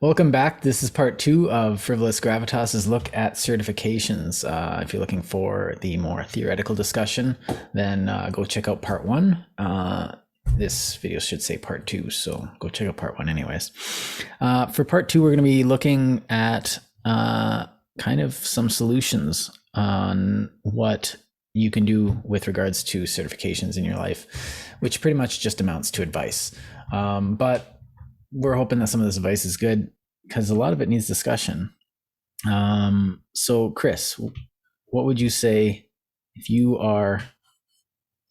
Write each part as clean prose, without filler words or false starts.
Welcome back. This is part two of Frivolous Gravitas' look at certifications. If you're looking for the more theoretical discussion, then go check out part one. This video should say part two, so go check out part one anyways. For part two, we're going to be looking at kind of some solutions on what you can do with regards to certifications in your life, which pretty much just amounts to advice. But we're hoping that some of this advice is good because a lot of it needs discussion. So Chris, what would you say if you are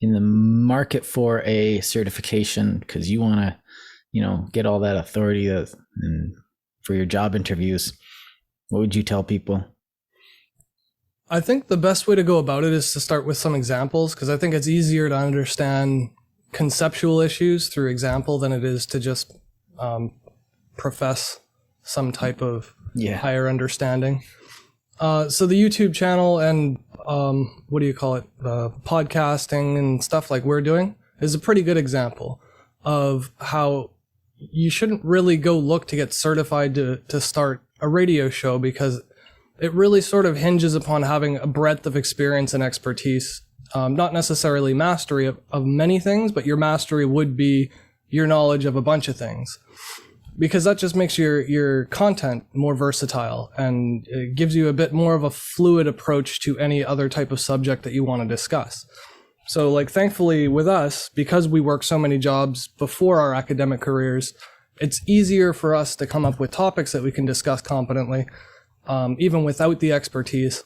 in the market for a certification because you want to, get all that authority and for your job interviews? What would you tell people? I think the best way to go about it is to start with some examples, because I think it's easier to understand conceptual issues through example than it is to just profess some type of higher understanding. So the YouTube channel and podcasting and stuff like we're doing is a pretty good example of how you shouldn't really go look to get certified to start a radio show, because it really sort of hinges upon having a breadth of experience and expertise, not necessarily mastery of many things, but your mastery would be your knowledge of a bunch of things, because that just makes your content more versatile and it gives you a bit more of a fluid approach to any other type of subject that you want to discuss. So like, thankfully with us, because we work so many jobs before our academic careers, it's easier for us to come up with topics that we can discuss competently, even without the expertise,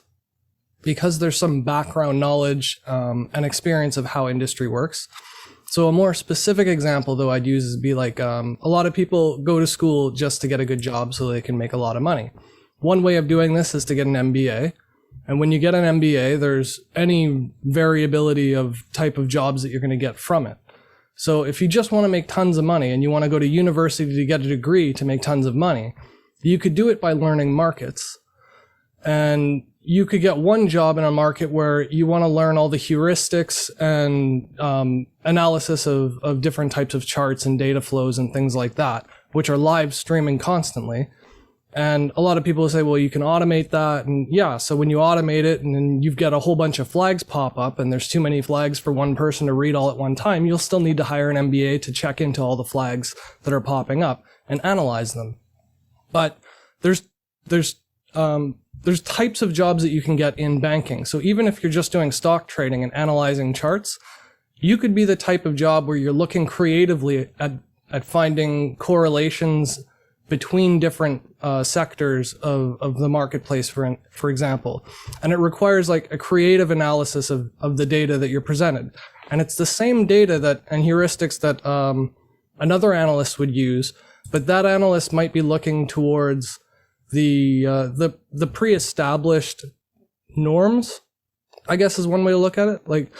because there's some background knowledge and experience of how industry works. So a more specific example, though, I'd use is be like, a lot of people go to school just to get a good job so they can make a lot of money. One way of doing this is to get an MBA. And when you get an MBA, there's any variability of type of jobs that you're going to get from it. So if you just want to make tons of money and you want to go to university to get a degree to make tons of money, you could do it by learning markets. And you could get one job in a market where you want to learn all the heuristics and analysis of different types of charts and data flows and things like that, which are live streaming constantly. And a lot of people say, well, you can automate that. And yeah, so when you automate it and then you've got a whole bunch of flags pop up and there's too many flags for one person to read all at one time, you'll still need to hire an MBA to check into all the flags that are popping up and analyze them. But there's types of jobs that you can get in banking. So even if you're just doing stock trading and analyzing charts, you could be the type of job where you're looking creatively at finding correlations between different sectors of the marketplace, for example. And it requires like a creative analysis of the data that you're presented. And it's the same data and heuristics that another analyst would use, but that analyst might be looking towards the pre-established norms, I guess is one way to look at it. Like,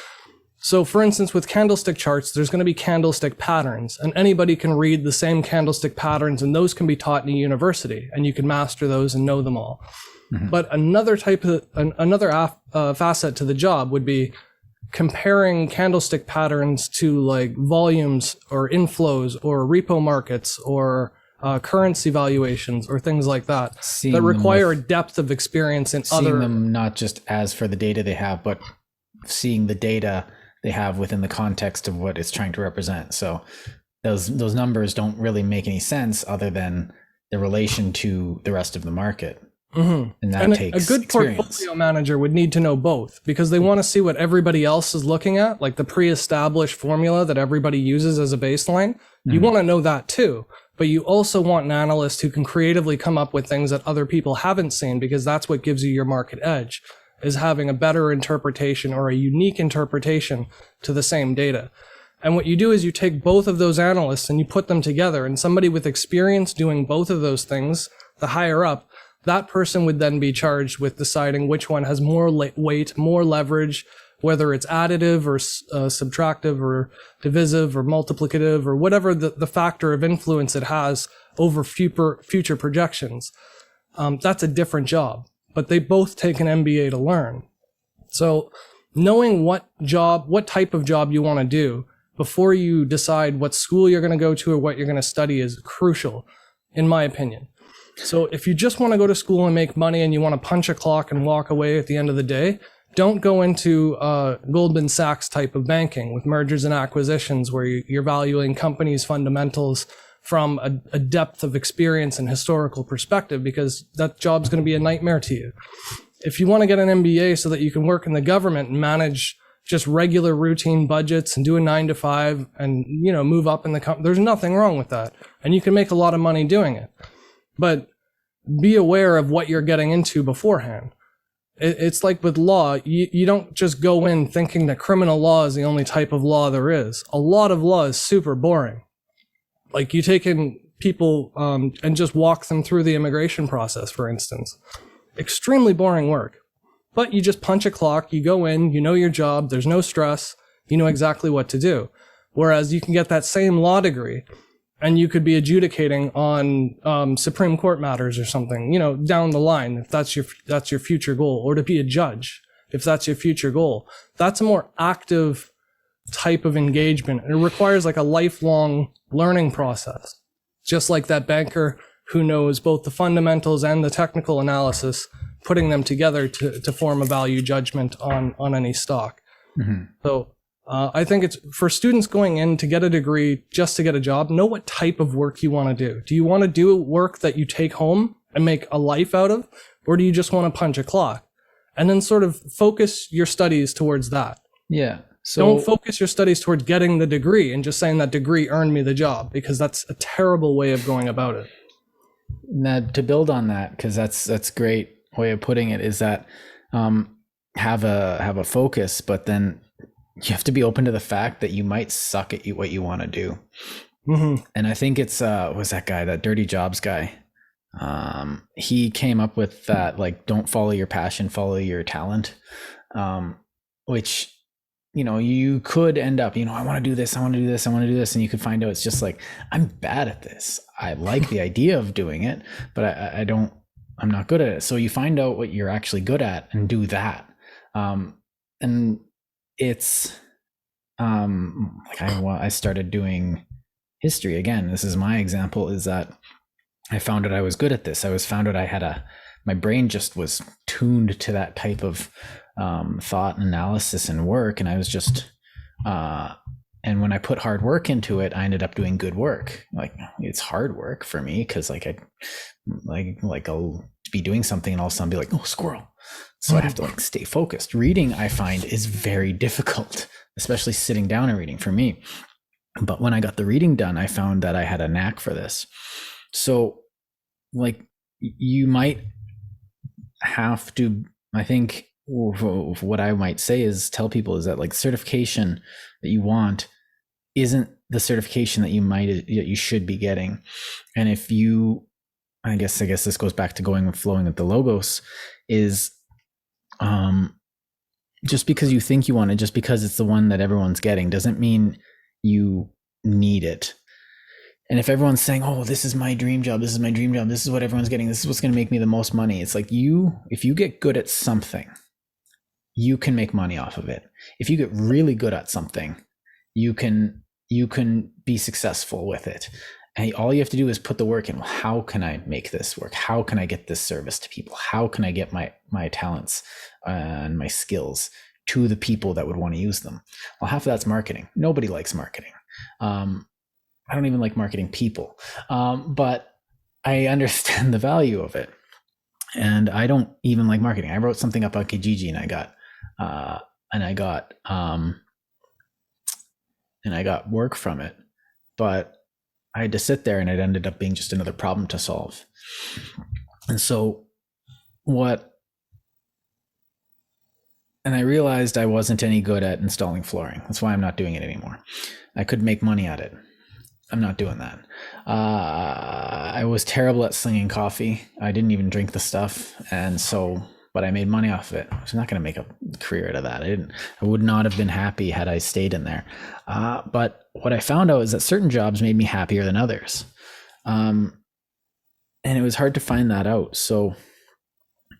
so for instance, with candlestick charts, there's going to be candlestick patterns, and anybody can read the same candlestick patterns, and those can be taught in a university, and you can master those and know them all. Mm-hmm. But another facet to the job would be comparing candlestick patterns to like volumes or inflows or repo markets or currency valuations or things like that, that require a depth of experience in seeing them not just as for the data they have, but seeing the data they have within the context of what it's trying to represent. So those numbers don't really make any sense other than the relation to the rest of the market. Mm-hmm. And that takes a good experience. Portfolio manager would need to know both, because they want to see what everybody else is looking at, like the pre-established formula that everybody uses as a baseline. You want to know that too. But you also want an analyst who can creatively come up with things that other people haven't seen, because that's what gives you your market edge, is having a better interpretation or a unique interpretation to the same data. And what you do is you take both of those analysts and you put them together, and somebody with experience doing both of those things, the higher up, that person would then be charged with deciding which one has more weight, more leverage, whether it's additive or subtractive or divisive or multiplicative or whatever the factor of influence it has over future projections. That's a different job, but they both take an MBA to learn. So knowing what type of job you want to do before you decide what school you're going to go to or what you're going to study is crucial. in my opinion. So if you just want to go to school and make money and you want to punch a clock and walk away at the end of the day, don't go into Goldman Sachs type of banking with mergers and acquisitions where you're valuing companies' fundamentals from a depth of experience and historical perspective, because that job's going to be a nightmare to you. If you want to get an MBA so that you can work in the government and manage just regular routine budgets and do a 9 to 5 and, move up in the company, there's nothing wrong with that. And you can make a lot of money doing it. But be aware of what you're getting into beforehand. It's like with law, you don't just go in thinking that criminal law is the only type of law there is. A lot of law is super boring. Like you take in people and just walk them through the immigration process, for instance. Extremely boring work. But you just punch a clock, you go in, you know your job, there's no stress, you know exactly what to do. Whereas you can get that same law degree and you could be adjudicating on Supreme Court matters or something, down the line, if that's your future goal, or to be a judge, if that's your future goal. That's a more active type of engagement. It requires like a lifelong learning process. Just like that banker who knows both the fundamentals and the technical analysis, putting them together to form a value judgment on any stock. Mm-hmm. So I think it's for students going in to get a degree just to get a job, know what type of work you want to do. Do you want to do work that you take home and make a life out of? Or do you just want to punch a clock? And then sort of focus your studies towards that. Yeah. So don't focus your studies towards getting the degree and just saying that degree earned me the job, because that's a terrible way of going about it. Now, to build on that, because that's a great way of putting it, is that have a focus, but then you have to be open to the fact that you might suck at what you want to do. Mm-hmm. And I think it's was that guy, that Dirty Jobs guy. He came up with that, like, don't follow your passion, follow your talent, which, you could end up, I want to do this, I want to do this, I want to do this. And you could find out it's just like, I'm bad at this. I like the idea of doing it, but I'm not good at it. So you find out what you're actually good at and do that. And it's like I started doing history again. This is my example, is that I found out I was good at this. Found out my brain just was tuned to that type of thought and analysis and work. And I was just, and when I put hard work into it, I ended up doing good work. Like, it's hard work for me, because I'll be doing something and all of a sudden be like, oh, squirrel. So I have to stay focused. Reading, I find, is very difficult, especially sitting down and reading for me. But when I got the reading done, I found that I had a knack for this. So you might have to, I think what I might say is tell people is that certification that you want isn't the certification that you should be getting. And if you, I guess this goes back to going and flowing with the logos, is just because you think you want it, just because it's the one that everyone's getting, doesn't mean you need it. And if everyone's saying, oh, this is my dream job, this is my dream job, this is what everyone's getting, this is what's going to make me the most money. It's like if you get good at something, you can make money off of it. If you get really good at something, you can be successful with it. And all you have to do is put the work in. Well, how can I make this work? How can I get this service to people? How can I get my talents and my skills to the people that would want to use them? Well, half of that's marketing. Nobody likes marketing. I don't even like marketing people, but I understand the value of it. And I don't even like marketing. I wrote something up on Kijiji and I got work from it, but I had to sit there and it ended up being just another problem to solve. And so and I realized I wasn't any good at installing flooring. That's why I'm not doing it anymore. I could make money at it. I'm not doing that. I was terrible at slinging coffee. I didn't even drink the stuff. But I made money off of it. I was not going to make a career out of that. I would not have been happy had I stayed in there. But what I found out is that certain jobs made me happier than others. And it was hard to find that out. So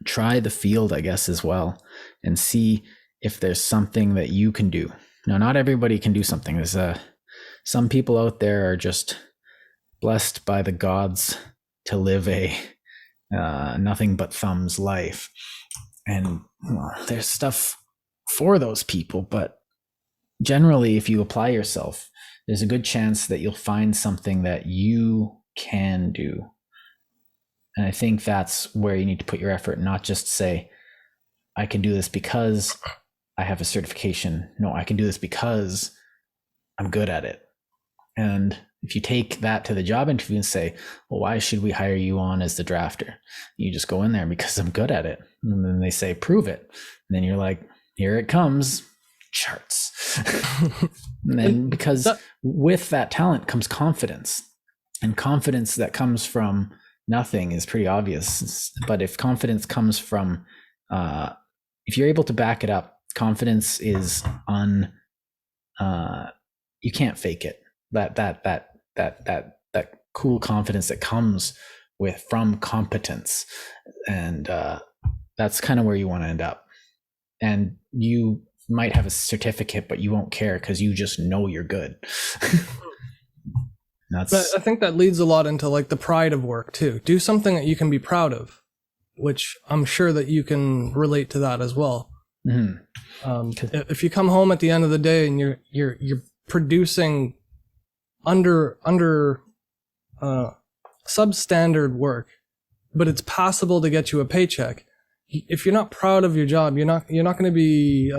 try the field, I guess, as well, and see if there's something that you can do. Now, not everybody can do something. There's some people out there are just blessed by the gods to live a nothing but thumbs life. And well, there's stuff for those people, but generally, if you apply yourself, there's a good chance that you'll find something that you can do. And I think that's where you need to put your effort, not just say, I can do this because I have a certification. No, I can do this because I'm good at it. And if you take that to the job interview and say, well, why should we hire you on as the drafter? You just go in there because I'm good at it. And then they say, prove it. And then you're like, here it comes, charts. And then because with that talent comes confidence. And confidence that comes from nothing is pretty obvious. But if confidence comes from, if you're able to back it up, confidence is you can't fake it. That cool confidence that comes from competence, and that's kind of where you want to end up. And you might have a certificate, but you won't care because you just know you're good. But I think that leads a lot into like the pride of work too. Do something that you can be proud of, which I'm sure that you can relate to that as well. Mm-hmm. If you come home at the end of the day and you're producing under substandard work, but it's possible to get you a paycheck. If you're not proud of your job, you're not going to be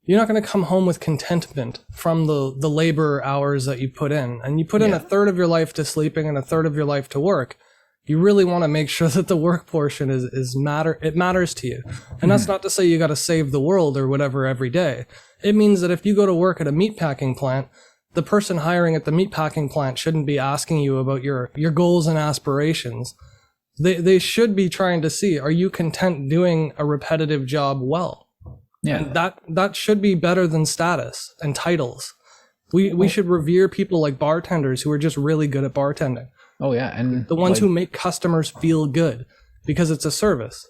you're not going to come home with contentment from the labor hours that you put in. And you put in a third of your life to sleeping and a third of your life to work. You really want to make sure that the work portion it matters to you. And that's not to say you got to save the world or whatever every day. It means that if you go to work at a meatpacking plant, the person hiring at the meatpacking plant shouldn't be asking you about your goals and aspirations. They should be trying to see, are you content doing a repetitive job well? Yeah. And that should be better than status and titles. We should revere people like bartenders who are just really good at bartending. Oh yeah, and the ones who make customers feel good because it's a service.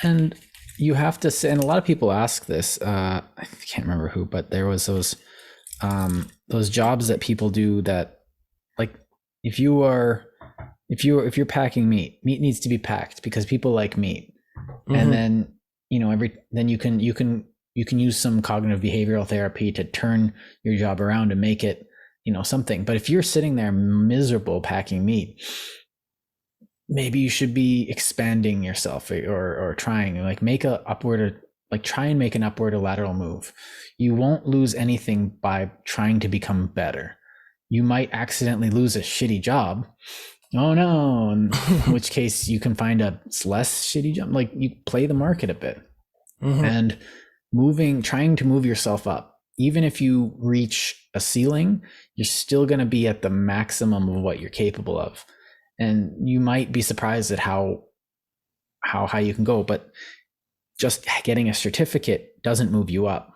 And you have to say, and a lot of people ask this. I can't remember who, but there was those jobs that people do that, like, if you're packing meat needs to be packed because people like meat, and then then you can use some cognitive behavioral therapy to turn your job around and make it something. But if you're sitting there miserable packing meat, maybe you should be expanding yourself or trying like try and make an upward or lateral move. You won't lose anything by trying to become better. You might accidentally lose a shitty job. Oh no, in which case you can find a less shitty job. Like, you play the market a bit. And trying to move yourself up. Even if you reach a ceiling, you're still going to be at the maximum of what you're capable of. And you might be surprised at how high you can go, but just getting a certificate doesn't move you up.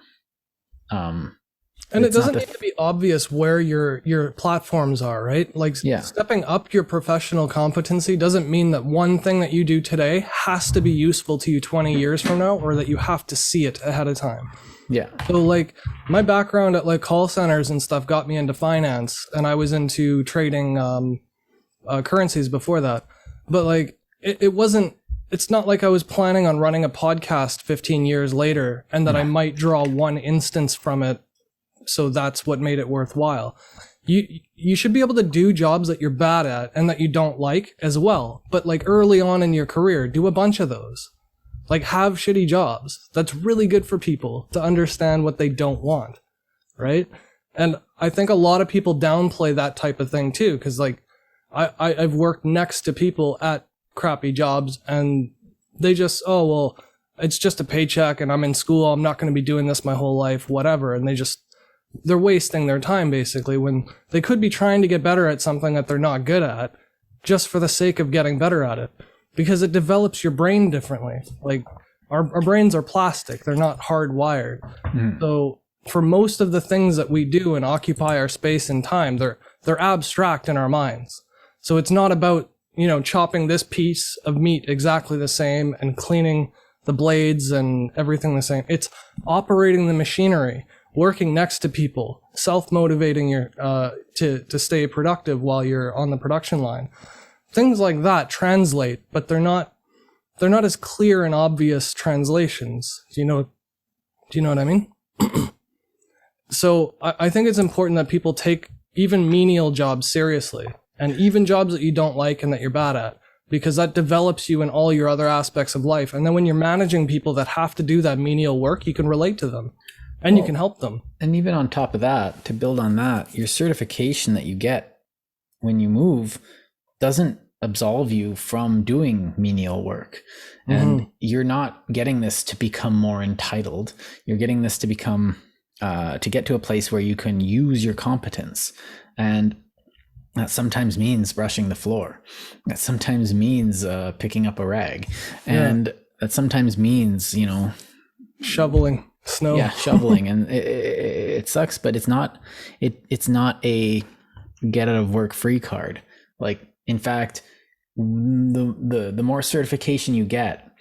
And it doesn't need to be obvious where your platforms are, right? Like, stepping up your professional competency doesn't mean that one thing that you do today has to be useful to you 20 years from now, or that you have to see it ahead of time. Yeah. So like, my background at like call centers and stuff got me into finance, and I was into trading currencies before that. But like, it's not like I was planning on running a podcast 15 years later and that I might draw one instance from it. So that's what made it worthwhile. You should be able to do jobs that you're bad at and that you don't like as well. But like, early on in your career, do a bunch of those. Like, have shitty jobs. That's really good for people to understand what they don't want, right? And I think a lot of people downplay that type of thing too, because like, I've worked next to people at crappy jobs and they just, oh, well, it's just a paycheck and I'm in school. I'm not going to be doing this my whole life, whatever. And they're wasting their time basically, when they could be trying to get better at something that they're not good at just for the sake of getting better at it, because it develops your brain differently. Like, our brains are plastic. They're not hardwired. So for most of the things that we do and occupy our space and time, they're abstract in our minds. So it's not about, chopping this piece of meat exactly the same and cleaning the blades and everything the same. It's operating the machinery working next to people, self-motivating your to stay productive while you're on the production line. Things like that translate, but they're not as clear and obvious translations. Do you know what I mean? So I think it's important that people take even menial jobs seriously, and even jobs that you don't like and that you're bad at, because that develops you in all your other aspects of life. And then when you're managing people that have to do that menial work, you can relate to them and you can help them. And even on top of that, to build on that, your certification that you get when you move doesn't absolve you from doing menial work. And you're not getting this to become more entitled. You're getting this to become to get to a place where you can use your competence. And that sometimes means brushing the floor. That sometimes means picking up a rag. And that sometimes means, shoveling snow. Yeah, shoveling. And it sucks, but it's not a get out of work free card. Like, in fact, the more certification you get,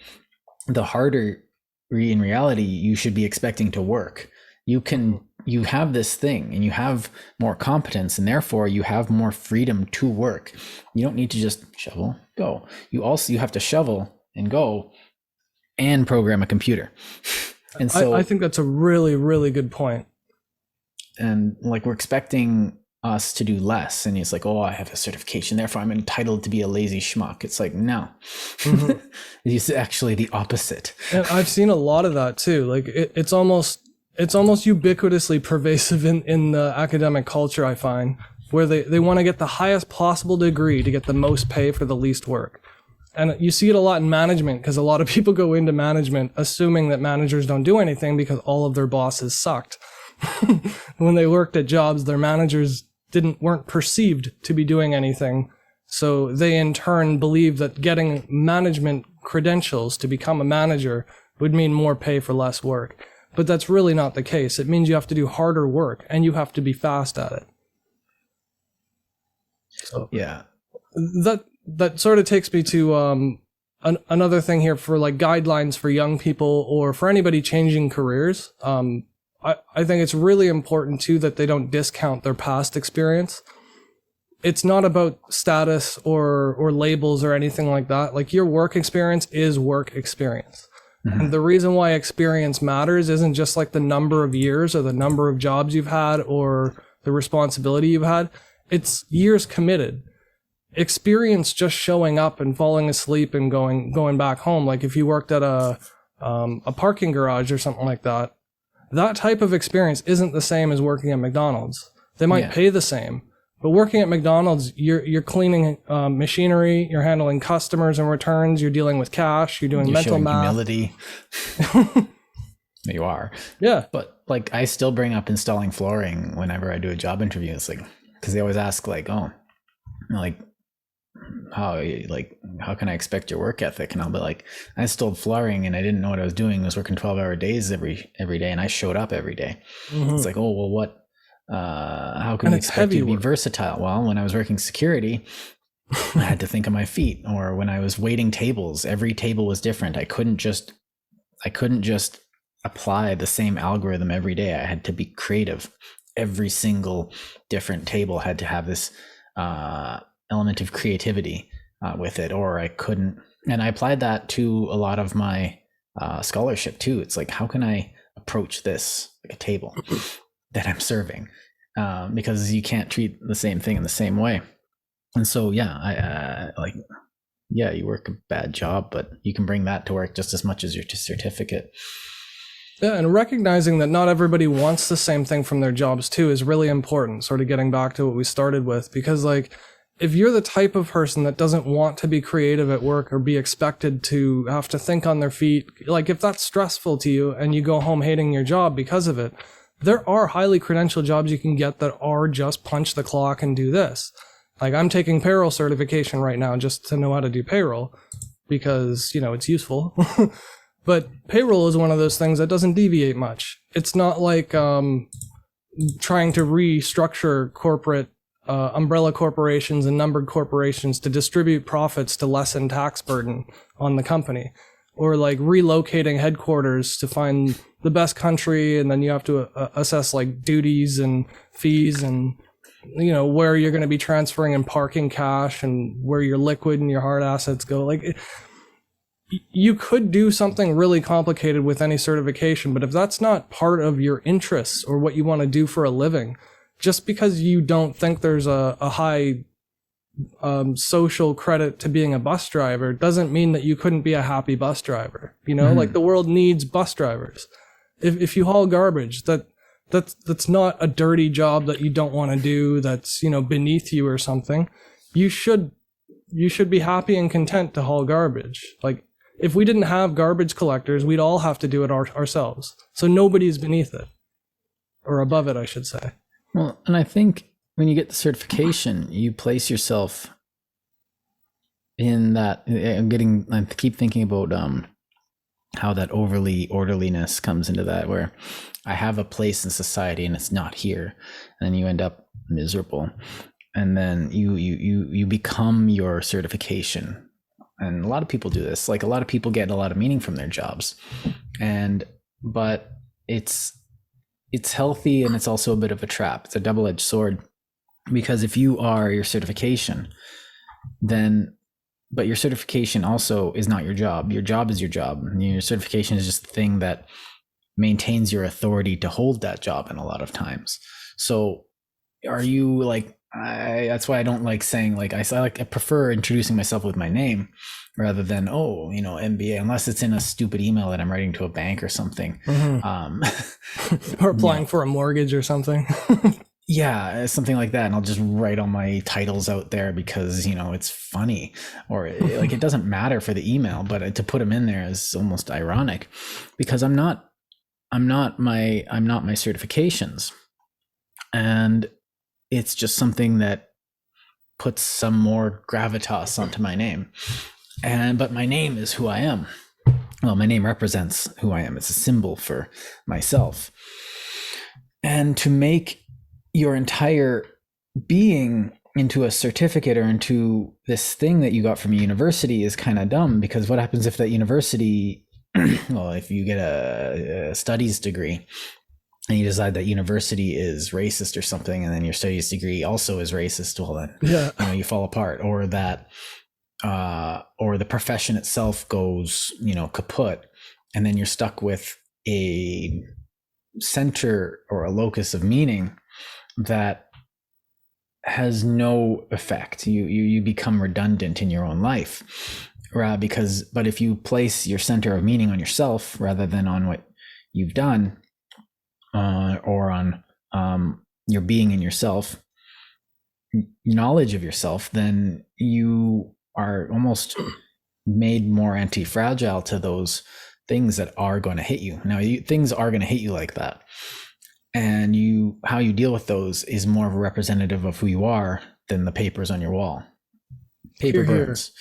the harder in reality you should be expecting to work. You have this thing and you have more competence, and therefore you have more freedom to work. You don't need to just shovel, go. You have to shovel and go and program a computer. And so I think that's a really, really good point. And like, we're expecting us to do less, and it's like, oh, I have a certification, therefore I'm entitled to be a lazy schmuck. It's like, no. It's actually the opposite. And I've seen a lot of that too. Like it's almost ubiquitously pervasive in the academic culture, I find, where they want to get the highest possible degree to get the most pay for the least work. And you see it a lot in management, because a lot of people go into management assuming that managers don't do anything because all of their bosses sucked. When they worked at jobs, their managers weren't perceived to be doing anything. So they in turn believe that getting management credentials to become a manager would mean more pay for less work. But that's really not the case. It means you have to do harder work and you have to be fast at it. So yeah, that sort of takes me to another thing here for like guidelines for young people or for anybody changing careers. I think it's really important too that they don't discount their past experience. It's not about status or labels or anything like that. Like, your work experience is work experience. And the reason why experience matters isn't just like the number of years or the number of jobs you've had or the responsibility you've had. It's years committed. Experience just showing up and falling asleep and going back home. Like, if you worked at a parking garage or something like that, that type of experience isn't the same as working at McDonald's. They might pay the same, but working at McDonald's, you're cleaning machinery, you're handling customers and returns, you're dealing with cash, you're doing mental math. Humility. You are. Yeah. But like, I still bring up installing flooring whenever I do a job interview. It's like, because they always ask like, oh, like, how can I expect your work ethic? And I'll be like, I installed flooring and I didn't know what I was doing. I was working 12-hour days every day, and I showed up every day. It's like, oh, well, what? How can you expect you to be versatile? Well, when I was working security, I had to think on my feet. Or when I was waiting tables, every table was different. I couldn't just apply the same algorithm every day. I had to be creative. Every single different table had to have this element of creativity with it, or I couldn't. And I applied that to a lot of my scholarship too. It's like, how can I approach this like a table that I'm serving? Because you can't treat the same thing in the same way. And so, yeah, you work a bad job, but you can bring that to work just as much as your certificate. Yeah, and recognizing that not everybody wants the same thing from their jobs too is really important, sort of getting back to what we started with. Because like, if you're the type of person that doesn't want to be creative at work or be expected to have to think on their feet, like if that's stressful to you and you go home hating your job because of it, there are highly credentialed jobs you can get that are just punch the clock and do this. Like, I'm taking payroll certification right now just to know how to do payroll because, it's useful. But payroll is one of those things that doesn't deviate much. It's not like trying to restructure corporate umbrella corporations and numbered corporations to distribute profits to lessen tax burden on the company. or like relocating headquarters to find the best country, and then you have to assess like duties and fees and where you're going to be transferring and parking cash and where your liquid and your hard assets go. Like you could do something really complicated with any certification, but if that's not part of your interests or what you want to do for a living, just because you don't think there's a high social credit to being a bus driver doesn't mean that you couldn't be a happy bus driver. Like the world needs bus drivers. If you haul garbage, that's not a dirty job that you don't want to do, that's beneath you or something. You should be happy and content to haul garbage. Like if we didn't have garbage collectors, we'd all have to do it ourselves. So nobody's beneath it, or above it, I should say. Well, and I think when you get the certification, you place yourself in that. I keep thinking about how that overly orderliness comes into that, where I have a place in society and it's not here, and then you end up miserable, and then you become your certification. And a lot of people do this. Like a lot of people get a lot of meaning from their jobs, but it's healthy, and it's also a bit of a trap. It's a double-edged sword, because if you are your certification, but your certification also is not your job. Your job is your job. And your certification is just the thing that maintains your authority to hold that job in a lot of times. So are you like, that's why I don't like saying like, I prefer introducing myself with my name rather than, MBA, unless it's in a stupid email that I'm writing to a bank or something. Mm-hmm. Or applying for a mortgage or something. Yeah, something like that. And I'll just write all my titles out there because, it's funny, or like it doesn't matter for the email, but to put them in there is almost ironic, because I'm not my certifications. And it's just something that puts some more gravitas onto my name. But my name is who I am. Well, my name represents who I am. It's a symbol for myself. And to make your entire being into a certificate or into this thing that you got from a university is kind of dumb, because what happens if that university, well, if you get a studies degree and you decide that university is racist or something, and then your studies degree also is racist, well then, you fall apart, or that, or the profession itself goes, kaput, and then you're stuck with a center or a locus of meaning that has no effect. You become redundant in your own life, but if you place your center of meaning on yourself rather than on what you've done, or on your being in yourself, knowledge of yourself, then you are almost made more anti-fragile to those things that are going to hit you. Now, things are going to hit you like that. And how you deal with those is more of a representative of who you are than the papers on your wall. Paper burns.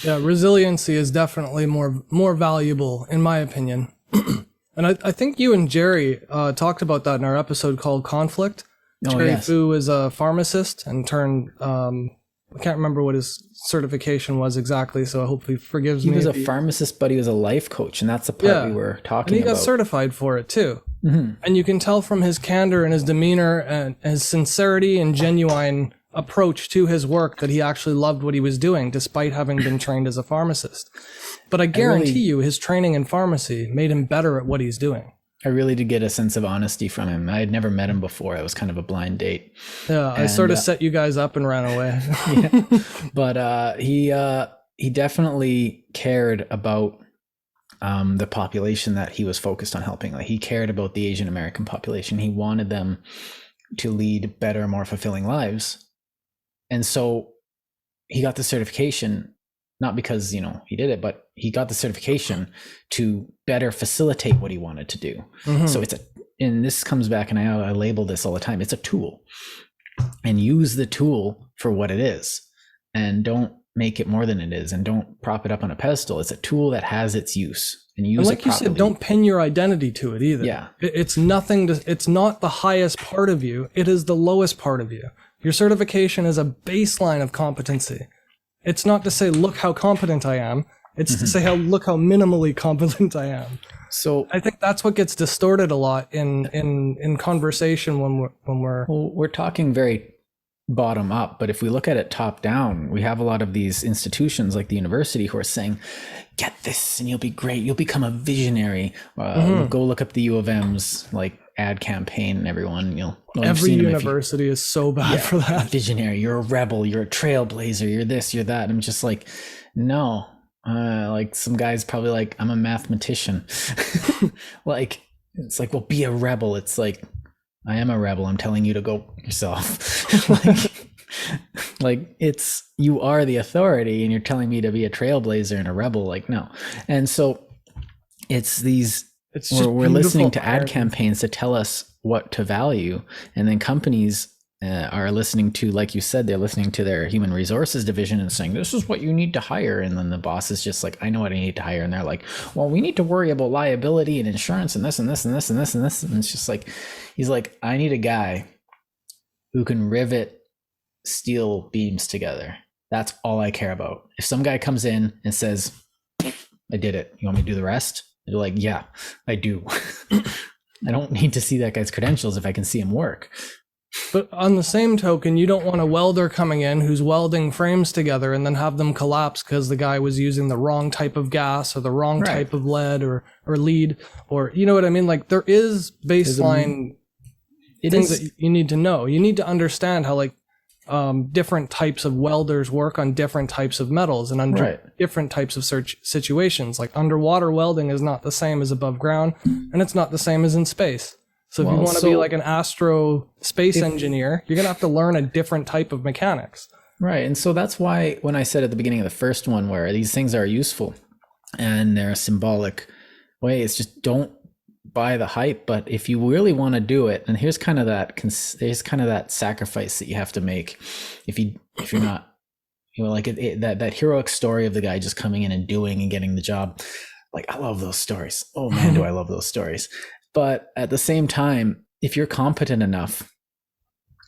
Yeah, resiliency is definitely more valuable, in my opinion. And I think you and Jerry talked about that in our episode called Conflict. Jerry Fu is a pharmacist and turned, I can't remember what his certification was exactly, so I hope he forgives me. He was a pharmacist, but he was a life coach, and that's the part we were talking about. And he got certified for it too. Mm-hmm. And you can tell from his candor and his demeanor and his sincerity and genuine approach to his work that he actually loved what he was doing, despite having been trained as a pharmacist. But I guarantee you his training in pharmacy made him better at what he's doing. I really did get a sense of honesty from him. I had never met him before. It was kind of a blind date. Yeah, I sort of set you guys up and ran away. Yeah. But he definitely cared about the population that he was focused on helping. Like, he cared about the Asian American population. He wanted them to lead better, more fulfilling lives. And so he got the certification, not because, he did it, but he got the certification to better facilitate what he wanted to do. Mm-hmm. So and this comes back, and I label this all the time. It's a tool, and use the tool for what it is, and don't make it more than it is, and don't prop it up on a pedestal. It's a tool that has its use, and use it properly. Like you said, don't pin your identity to it either. Yeah. It's nothing it's not the highest part of you. It is the lowest part of you. Your certification is a baseline of competency. It's not to say, look how competent I am. It's to say look how minimally competent I am. So I think that's what gets distorted a lot in conversation when we're talking very bottom up, but if we look at it top down, we have a lot of these institutions like the university who are saying, get this and you'll be great, you'll become a visionary. Go look up the U of M's like ad campaign, and everyone, every university is so bad for that. Visionary, you're a rebel, you're a trailblazer, you're this, you're that. I'm just like, no. Like some guy's probably like, I'm a mathematician. Like, it's like, well, be a rebel. It's like, I am a rebel. I'm telling you to go yourself. like it's, you are the authority and you're telling me to be a trailblazer and a rebel. Like, no. And so we're listening to ad campaigns to tell us what to value. And then companies are listening to, like you said, they're listening to their human resources division and saying, this is what you need to hire. And then the boss is just like, I know what I need to hire. And they're like, well, we need to worry about liability and insurance and this and this and this and this and this. And it's just like, he's like, I need a guy who can rivet steel beams together. That's all I care about. If some guy comes in and says, I did it, you want me to do the rest? You're like, yeah, I do. I don't need to see that guy's credentials if I can see him work. But on the same token, you don't want a welder coming in who's welding frames together and then have them collapse because the guy was using the wrong type of gas or the wrong type of lead or lead, or you know what I mean? Like there is baseline things that you need to know. You need to understand how like different types of welders work on different types of metals and under different types of situations. Like underwater welding is not the same as above ground, and it's not the same as in space. So if you want to be like an astro space engineer, you're going to have to learn a different type of mechanics. Right. And so that's why when I said at the beginning of the first one, where these things are useful and they're a symbolic way, it's just don't buy the hype. But if you really want to do it, and there's kind of that sacrifice that you have to make if you're not, like that heroic story of the guy just coming in and doing and getting the job. Like, I love those stories. Oh man, do I love those stories. But at the same time, if you're competent enough,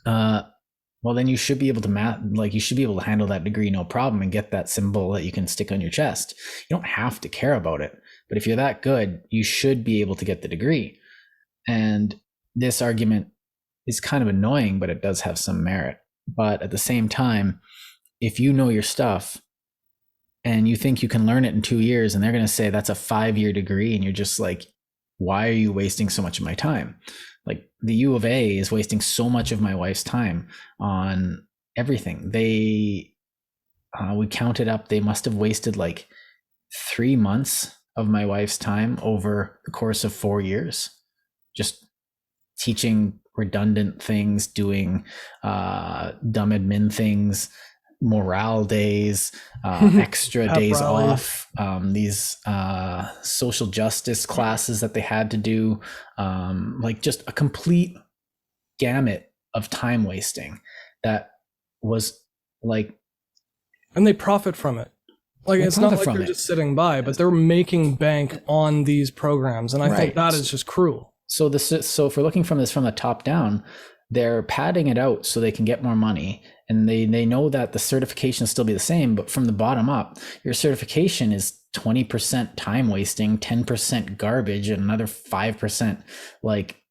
well, then you should be able to you should be able to handle that degree no problem and get that symbol that you can stick on your chest. You don't have to care about it, but if you're that good, you should be able to get the degree. And this argument is kind of annoying, but it does have some merit. But at the same time, if you know your stuff and you think you can learn it in 2 years, and they're going to say that's a 5-year degree, and you're just like, why are you wasting so much of my time? Like the U of A is wasting so much of my wife's time on everything. We counted up, they must have wasted like 3 months of my wife's time over the course of 4 years, just teaching redundant things, doing dumb admin things, morale days, extra days off, these social justice classes that they had to do, like just a complete gamut of time wasting that was like, and they profit from it. Like it's not like they're just sitting by, but they're making bank on these programs, and I think that is just cruel. So if we're looking from the top down, they're padding it out so they can get more money, and they know that the certification will still be the same, but from the bottom up, your certification is 20% time wasting, 10% garbage, and another 5% like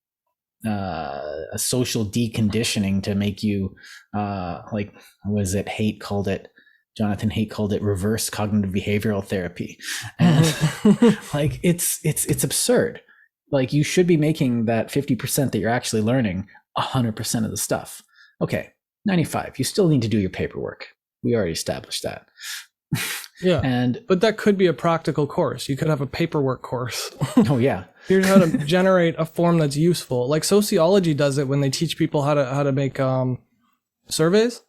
a social deconditioning to make you like, was it Jonathan Haidt called it reverse cognitive behavioral therapy. And like it's absurd. Like you should be making that 50% that you're actually learning 100% of the stuff. Okay, 95. You still need to do your paperwork. We already established that. Yeah. But that could be a practical course. You could have a paperwork course. Oh yeah. Here's how to generate a form that's useful. Like sociology does it when they teach people how to make surveys.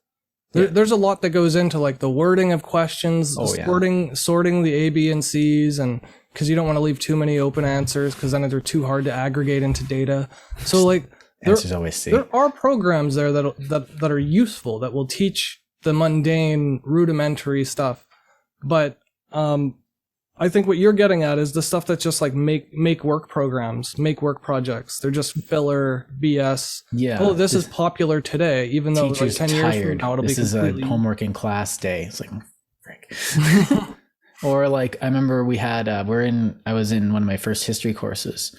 There's a lot that goes into like the wording of questions, sorting the A, B, and C's, and because you don't want to leave too many open answers because then they're too hard to aggregate into data. So like answers always C. There are programs there that are useful that will teach the mundane, rudimentary stuff. But I think what you're getting at is the stuff that's just like make work programs, make work projects. They're just filler BS. Yeah. Oh, this is popular today, even though like 10 years from now it'll be completely... This is a homework in class day. It's like, frick. Or like I remember we had I was in one of my first history courses,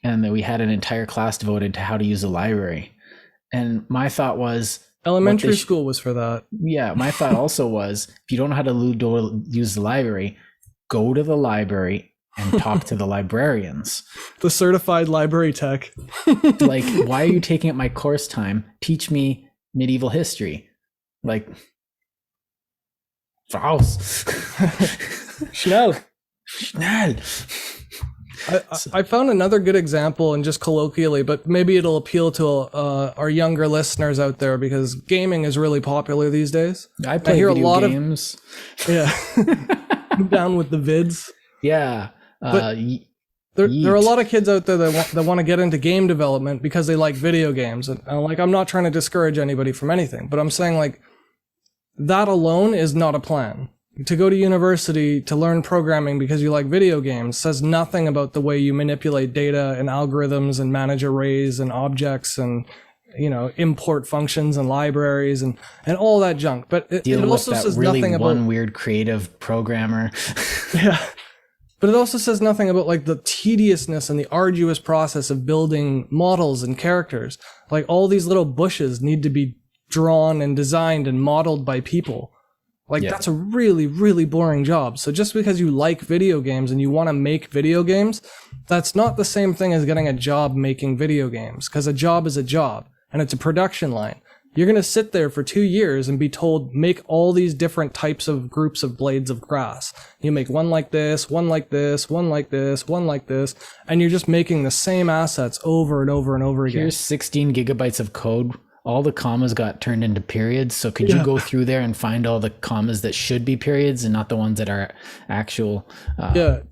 and then we had an entire class devoted to how to use a library. And my thought was Elementary school was for that. Yeah, my thought also was if you don't know how to use the library, go to the library and talk to the librarians. The certified library tech. Like, why are you taking up my course time? Teach me medieval history. Like, Faust. Schnell. Schnell. I found another good example, and just colloquially, but maybe it'll appeal to our younger listeners out there, because gaming is really popular these days. I play video games. Yeah. I'm down with the vids. Yeah. But there are a lot of kids out there that want to get into game development because they like video games. And like, I'm not trying to discourage anybody from anything, but I'm saying like that alone is not a plan. To go to university to learn programming because you like video games says nothing about the way you manipulate data and algorithms and manage arrays and objects and, you know, import functions and libraries and all that junk. But it also says nothing about one weird creative programmer. Yeah. But it also says nothing about like the tediousness and the arduous process of building models and characters. Like all these little bushes need to be drawn and designed and modeled by people. Like, that's a really, really boring job. So just because you like video games and you want to make video games, that's not the same thing as getting a job making video games, because a job is a job and it's a production line. You're going to sit there for 2 years and be told, make all these different types of groups of blades of grass. You make one like this, one like this, one like this, one like this, and you're just making the same assets over and over and over again. Here's 16 gigabytes of code. All the commas got turned into periods. So could you go through there and find all the commas that should be periods and not the ones that are actual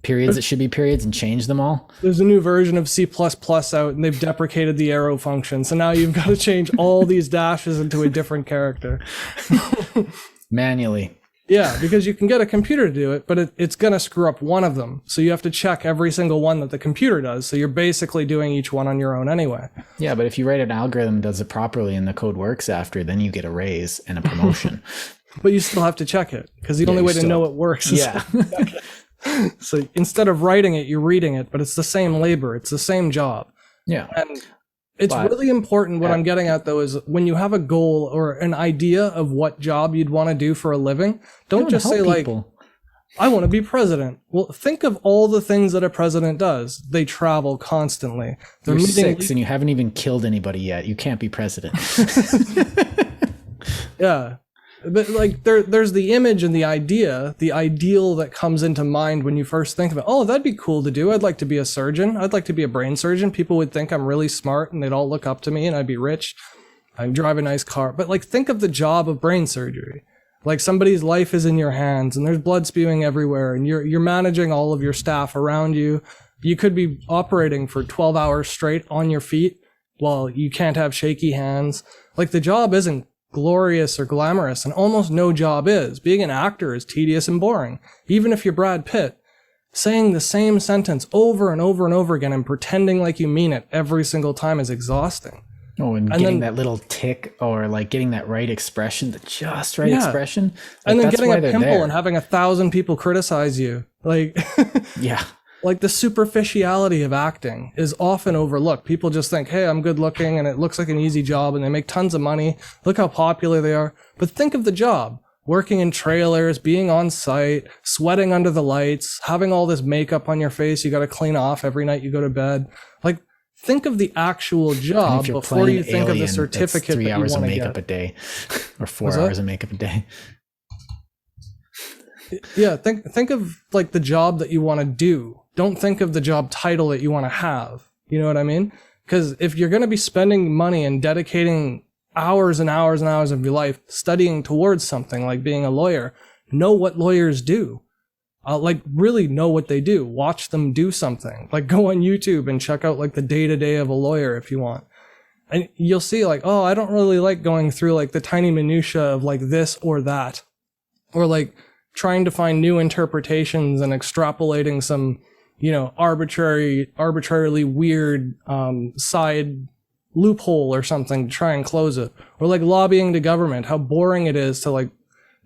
periods that should be periods, and change them all? There's a new version of C++ out, and they've deprecated the arrow function. So now you've got to change all these dashes into a different character. Manually. Yeah, because you can get a computer to do it, but it's going to screw up one of them. So you have to check every single one that the computer does. So you're basically doing each one on your own anyway. Yeah, but if you write an algorithm that does it properly and the code works after, then you get a raise and a promotion. But you still have to check it, because the only way to know it works is So instead of writing it, you're reading it, but it's the same labor. It's the same job. Yeah. And it's really important. What I'm getting at, though, is when you have a goal or an idea of what job you'd want to do for a living, don't just say like, I want to be president. Well, think of all the things that a president does. They travel constantly. You're 6 and you haven't even killed anybody yet. You can't be president. Yeah. But like there's the image and the idea, the ideal that comes into mind when you first think of it. Oh, that'd be cool to do. I'd like to be a surgeon. I'd like to be a brain surgeon. People would think I'm really smart and they'd all look up to me and I'd be rich. I'd drive a nice car. But like, think of the job of brain surgery. Like, somebody's life is in your hands and there's blood spewing everywhere and you're managing all of your staff around you. You could be operating for 12 hours straight on your feet while you can't have shaky hands. Like, the job isn't glorious or glamorous, and almost no job is. Being an actor is tedious and boring. Even if you're Brad Pitt, saying the same sentence over and over and over again and pretending like you mean it every single time is exhausting. Oh, and getting that little tick, or like getting that right expression, the just right expression. Like, and then getting a pimple and having 1,000 people criticize you. Like, yeah. Like, the superficiality of acting is often overlooked. People just think, hey, I'm good looking and it looks like an easy job and they make tons of money. Look how popular they are. But think of the job. Working in trailers, being on site, sweating under the lights, having all this makeup on your face you got to clean off every night you go to bed. Like, think of the actual job before you think of the certificate that you want to get. 3 hours of makeup a day, or 4 hours of makeup a day. Yeah, think of like the job that you want to do. Don't think of the job title that you want to have. You know what I mean? Because if you're going to be spending money and dedicating hours and hours and hours of your life studying towards something like being a lawyer, know what lawyers do. Like, really know what they do. Watch them do something. Like, go on YouTube and check out like the day-to-day of a lawyer if you want. And you'll see like, oh, I don't really like going through like the tiny minutia of like this or that. Or like trying to find new interpretations and extrapolating some, you know, arbitrarily weird side loophole or something to try and close it. Or like lobbying the government, how boring it is to like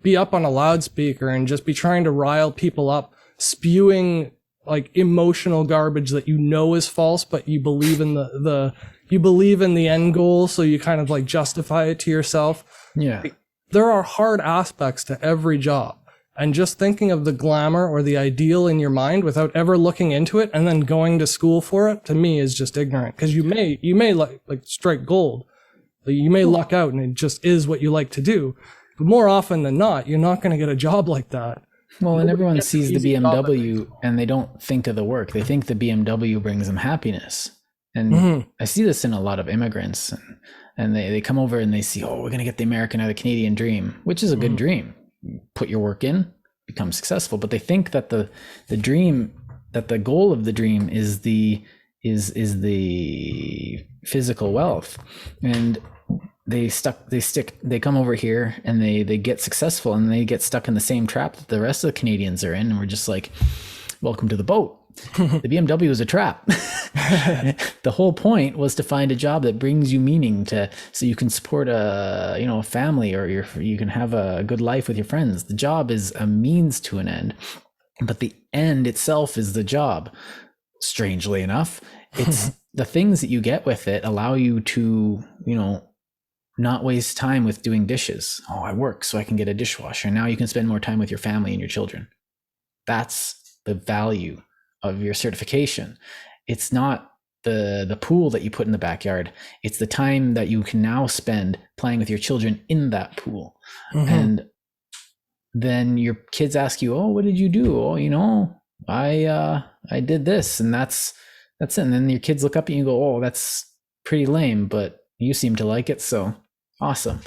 be up on a loudspeaker and just be trying to rile people up, spewing like emotional garbage that you know is false, but you believe in you believe in the end goal, so you kind of like justify it to yourself. Yeah. There are hard aspects to every job. And just thinking of the glamour or the ideal in your mind without ever looking into it and then going to school for it, to me, is just ignorant. Because you may like strike gold. You may luck out and it just is what you like to do. But more often than not, you're not going to get a job like that. Well, and everyone sees the BMW and they don't think of the work. They think the BMW brings them happiness. And I see this in a lot of immigrants. And they come over and they see, oh, we're going to get the American or the Canadian dream, which is a good dream. Put your work in, become successful. But they think that the dream, that the goal of the dream is the physical wealth. And they come over here and they get successful and they get stuck in the same trap that the rest of the Canadians are in. And we're just like, welcome to the boat. The BMW is a trap. The whole point was to find a job that brings you meaning so you can support a family, or you can have a good life with your friends. The job is a means to an end, but the end itself is the job. Strangely enough, it's the things that you get with it allow you to, not waste time with doing dishes. Oh, I work so I can get a dishwasher. Now you can spend more time with your family and your children. That's the value of your certification. It's not the pool that you put in the backyard. It's the time that you can now spend playing with your children in that pool. And then your kids ask you, oh, what did you do? Oh, I did this, and that's it. And then your kids look up at you and go, oh, that's pretty lame, but you seem to like it, so awesome.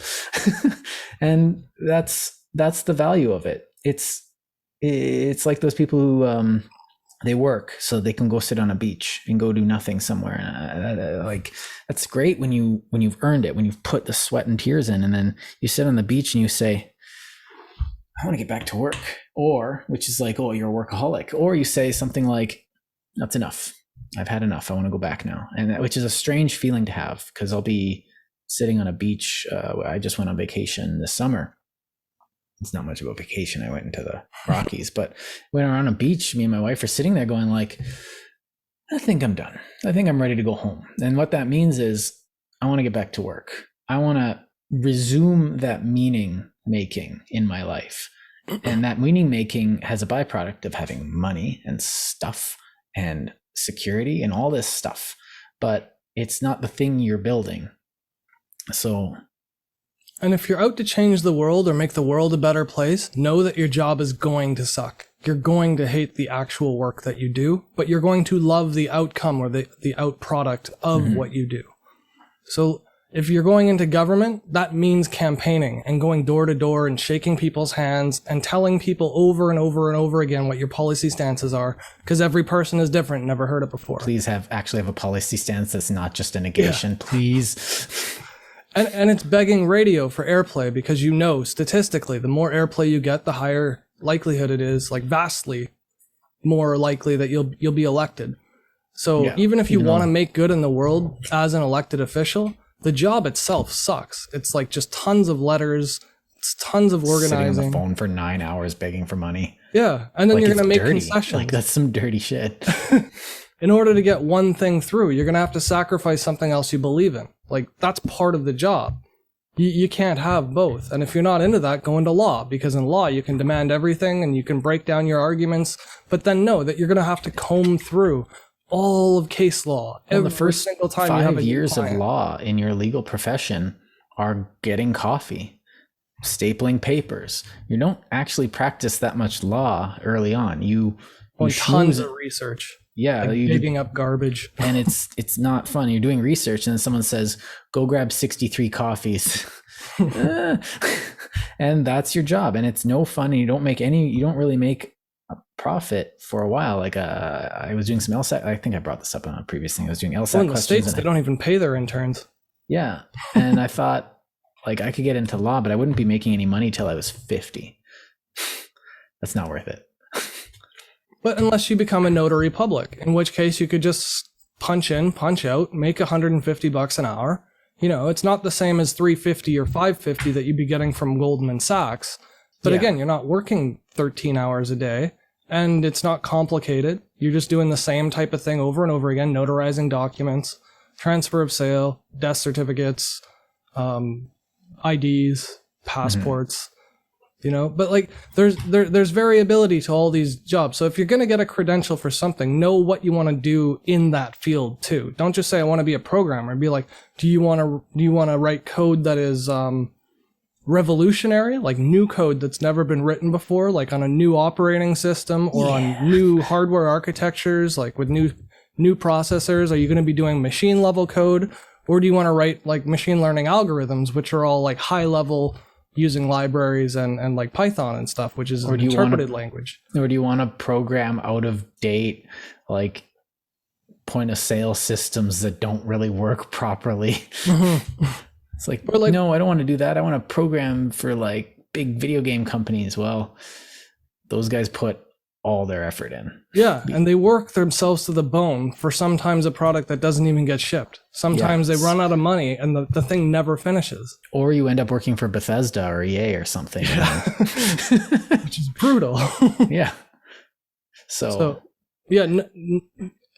And that's the value of it. It's like those people who they work so they can go sit on a beach and go do nothing somewhere. Like, that's great when you've earned it, when you've put the sweat and tears in, and then you sit on the beach and you say, I want to get back to work. Or, which is like, oh, you're a workaholic. Or you say something like, that's enough. I've had enough. I want to go back now. And which is a strange feeling to have, because I'll be sitting on a beach. I just went on vacation this summer. It's not much of a vacation. I went into the Rockies, but when we're on a beach, me and my wife are sitting there going like, I think I'm done. I think I'm ready to go home. And what that means is I want to get back to work. I want to resume that meaning making in my life. And that meaning making has a byproduct of having money and stuff and security and all this stuff, but it's not the thing you're building. And if you're out to change the world or make the world a better place, know that your job is going to suck. You're going to hate the actual work that you do, but you're going to love the outcome or the out product of what you do. So if you're going into government, that means campaigning and going door to door and shaking people's hands and telling people over and over and over again what your policy stances are, because every person is different. Never heard it before. Please actually have a policy stance that's not just a negation, please. And it's begging radio for airplay, because statistically, the more airplay you get, the higher likelihood it is, like vastly more likely that you'll be elected. So even if you want to make good in the world as an elected official, the job itself sucks. It's like just tons of letters, it's tons of organizing. Sitting on the phone for 9 hours begging for money. Yeah, and then you're going to make concessions. Like, that's some dirty shit. In order to get one thing through, you're going to have to sacrifice something else you believe in. Like, that's part of the job. You can't have both. And if you're not into that, go into law, because in law, you can demand everything and you can break down your arguments, but then know that you're going to have to comb through all of case law. Well, the first single time 5 years of law in your legal profession are getting coffee, stapling papers. You don't actually practice that much law early on. You tons of research. Yeah, like digging up garbage. And it's not fun. You're doing research and then someone says, go grab 63 coffees. And that's your job. And it's no fun. And you don't really make a profit for a while. Like I was doing some LSAT. I think I brought this up on a previous thing. I was doing LSAT in the States, they don't even pay their interns. Yeah. And I thought like I could get into law, but I wouldn't be making any money till I was 50. That's not worth it. But unless you become a notary public, in which case you could just punch in, punch out, make $150 an hour. It's not the same as $350 or $550 that you'd be getting from Goldman Sachs, But Yeah. again, you're not working 13 hours a day, and it's not complicated. You're just doing the same type of thing over and over again, notarizing documents, transfer of sale, death certificates, IDs, passports, but like there's variability to all these jobs. So if you're going to get a credential for something, know what you want to do in that field too. Don't just say I want to be a programmer. Be like, do you want to write code that is revolutionary, like new code that's never been written before, like on a new operating system or on new hardware architectures, like with new processors? Are you going to be doing machine level code, or do you want to write like machine learning algorithms, which are all like high level using libraries and like Python and stuff, which is an interpreted language? Or do you want to program out of date, like point of sale systems that don't really work properly? It's like, no, I don't want to do that. I want to program for like big video game companies. Well, those guys put all their effort in. Yeah, and they work themselves to the bone for sometimes a product that doesn't even get shipped. Sometimes they run out of money and the thing never finishes. Or you end up working for Bethesda or EA or something. Which is brutal. Yeah. So yeah,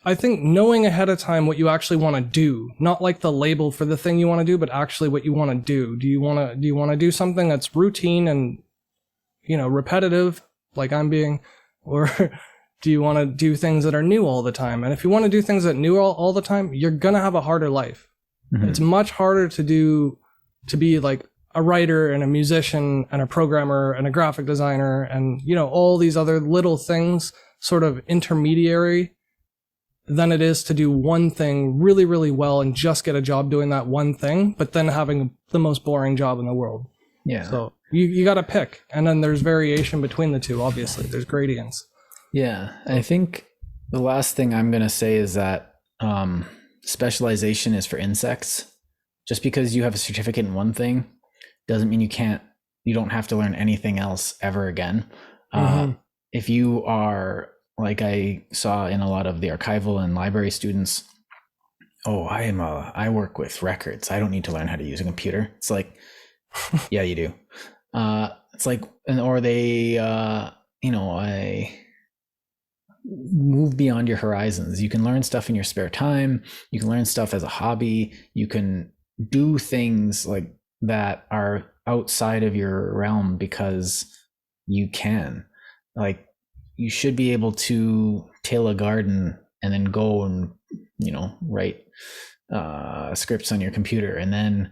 I think knowing ahead of time what you actually want to do, not like the label for the thing you want to do, but actually what you want to do. Do you want to do something that's routine and, repetitive, like I'm being, or do you want to do things that are new all the time? And if you want to do things that are new all the time, you're going to have a harder life. Mm-hmm. It's much harder to be like a writer and a musician and a programmer and a graphic designer and, all these other little things, sort of intermediary, than it is to do one thing really, really well and just get a job doing that one thing, but then having the most boring job in the world. Yeah. So you got to pick. And then there's variation between the two, obviously. There's gradients. Yeah. I think the last thing I'm going to say is that specialization is for insects. Just because you have a certificate in one thing doesn't mean you don't have to learn anything else ever again. If you are, like I saw in a lot of the archival and library students, I work with records. I don't need to learn how to use a computer. It's like, yeah, you do. It's like, or they, I move beyond your horizons. You can learn stuff in your spare time. You can learn stuff as a hobby. You can do things like that are outside of your realm because you can. Like, you should be able to till a garden and then go and, write scripts on your computer, and then,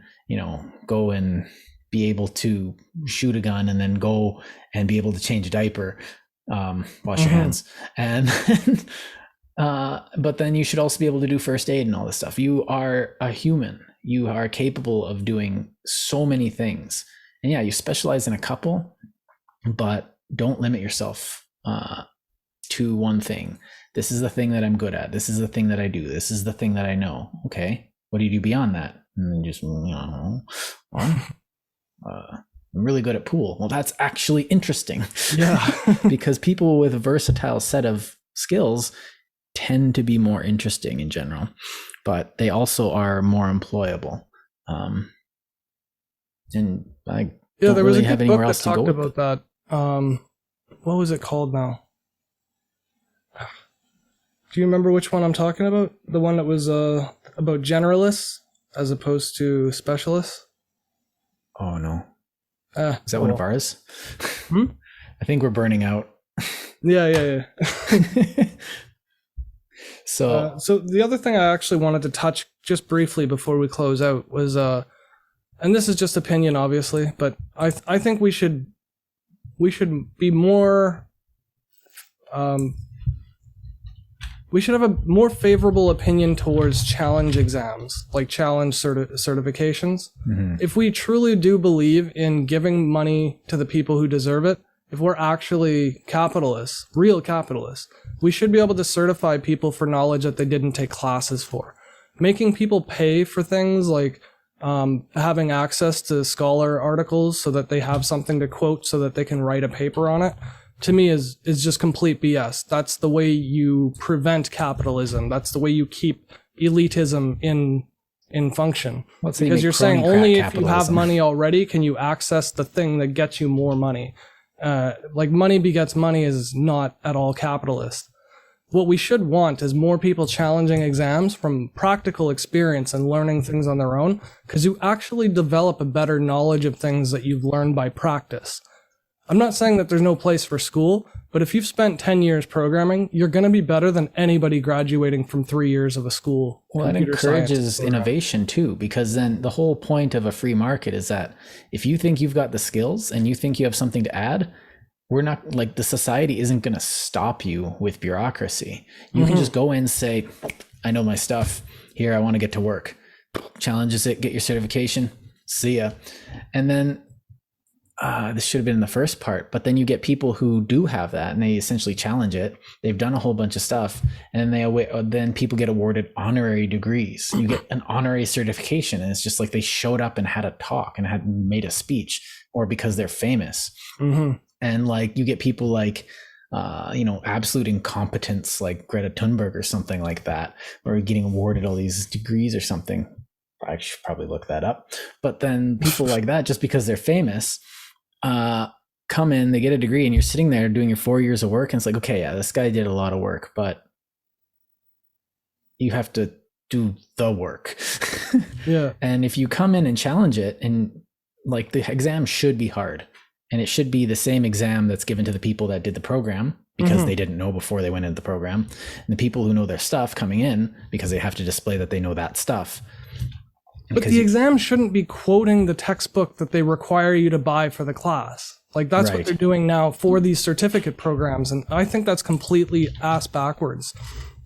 go and be able to shoot a gun, and then go and be able to change a diaper, wash your hands. And, but then you should also be able to do first aid and all this stuff. You are a human. You are capable of doing so many things. And yeah, you specialize in a couple, but don't limit yourself to one thing. This is the thing that I'm good at. This is the thing that I do. This is the thing that I know. Okay, what do you do beyond that? And then just, I'm really good at pool. Well, that's actually interesting. Yeah. Because people with a versatile set of skills tend to be more interesting in general, but they also are more employable. And I don't there was really a have good anywhere book else that to go talked about that. What was it called now? Do you remember which one I'm talking about? The one that was about generalists as opposed to specialists? Oh, no. Is that one of ours? I think we're burning out. Yeah. So the other thing I actually wanted to touch just briefly before we close out was, and this is just opinion, obviously, but I think we should be more, we should have a more favorable opinion towards challenge exams, like challenge certifications. Mm-hmm. If we truly do believe in giving money to the people who deserve it, if we're actually capitalists, real capitalists, we should be able to certify people for knowledge that they didn't take classes for. Making people pay for things like having access to scholar articles so that they have something to quote so that they can write a paper on it, to me is just complete BS. That's the way you prevent capitalism. That's the way you keep elitism in function. Because you're saying only if you have money already can you access the thing that gets you more money. Like money begets money is not at all capitalist. What we should want is more people challenging exams from practical experience and learning things on their own, because you actually develop a better knowledge of things that you've learned by practice. I'm not saying that there's no place for school, but if you've spent 10 years programming, you're going to be better than anybody graduating from 3 years of a school. Well, it encourages innovation too, because then the whole point of a free market is that if you think you've got the skills and you think you have something to add, we're not like, the society isn't going to stop you with bureaucracy. You can just go in and say, I know my stuff here. I want to get to work. Challenges it, get your certification. See ya. And then this should have been in the first part, but then you get people who do have that and they essentially challenge it. They've done a whole bunch of stuff, and then people get awarded honorary degrees. You get an honorary certification, and it's just like they showed up and had a talk and had made a speech, or because they're famous. And like you get people like absolute incompetence like Greta Thunberg or something like that, or getting awarded all these degrees or something. I should probably look that up. But then people like that, just because they're famous, come in, they get a degree, and you're sitting there doing your 4 years of work, and it's like, okay, yeah, this guy did a lot of work, but you have to do the work. Yeah. And if you come in and challenge it, and like the exam should be hard, and it should be the same exam that's given to the people that did the program because they didn't know before they went into the program, and the people who know their stuff coming in because they have to display that they know that stuff. But the exam shouldn't be quoting the textbook that they require you to buy for the class. Like that's what they're doing now for these certificate programs. And I think that's completely ass backwards.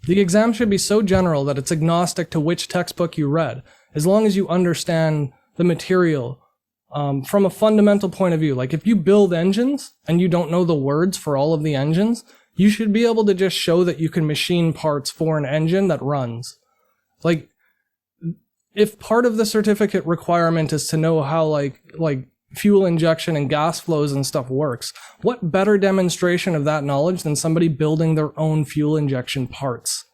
The exam should be so general that it's agnostic to which textbook you read, as long as you understand the material from a fundamental point of view. Like if you build engines and you don't know the words for all of the engines, you should be able to just show that you can machine parts for an engine that runs. Like, if part of the certificate requirement is to know how like fuel injection and gas flows and stuff works, what better demonstration of that knowledge than somebody building their own fuel injection parts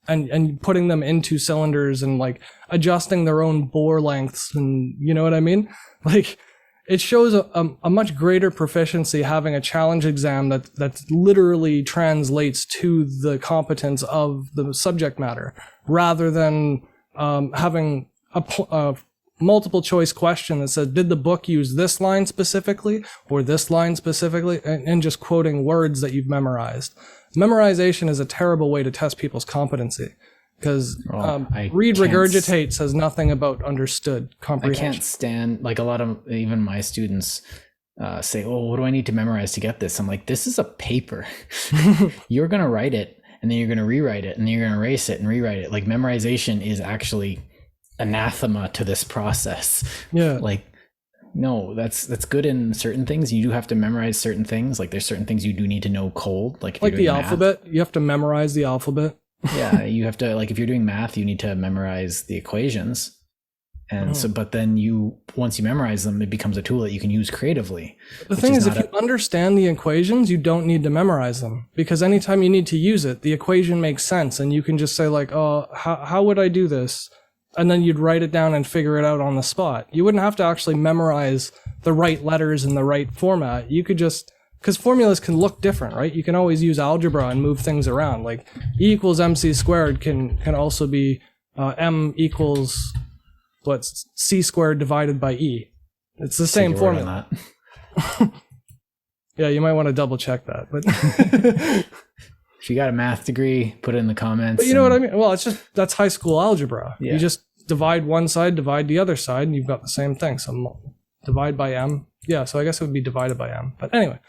and putting them into cylinders and like adjusting their own bore lengths, and you know what I mean? Like it shows a much greater proficiency having a challenge exam that literally translates to the competence of the subject matter, rather than having a multiple choice question that says, did the book use this line specifically or this line specifically, and just quoting words that you've memorized. Memorization is a terrible way to test people's competency, because read regurgitate says nothing about understood comprehension. I can't stand, like a lot of even my students say, oh, what do I need to memorize to get this? I'm like, this is a paper. You're going to write it, and then you're going to rewrite it, and then you're going to erase it and rewrite it. Like memorization is actually anathema to this process. Yeah. Like, no, that's good in certain things. You do have to memorize certain things. Like there's certain things you do need to know cold. Like the alphabet, you have to memorize the alphabet. Yeah, you have to, like if you're doing math, you need to memorize the equations. And so, but then once you memorize them, it becomes a tool that you can use creatively. The thing is, if you understand the equations, you don't need to memorize them, because anytime you need to use it, the equation makes sense, and you can just say like, oh, how would I do this? And then you'd write it down and figure it out on the spot. You wouldn't have to actually memorize the right letters in the right format. You could just, because formulas can look different, right? You can always use algebra and move things around. Like E equals MC squared can also be M equals C squared divided by E. It's the same formula. Yeah, you might want to double check that. But if you got a math degree, put it in the comments. But you know what I mean? Well, that's high school algebra. Yeah. You just divide one side, divide the other side, and you've got the same thing. So divide by M. Yeah, so I guess it would be divided by M. But anyway,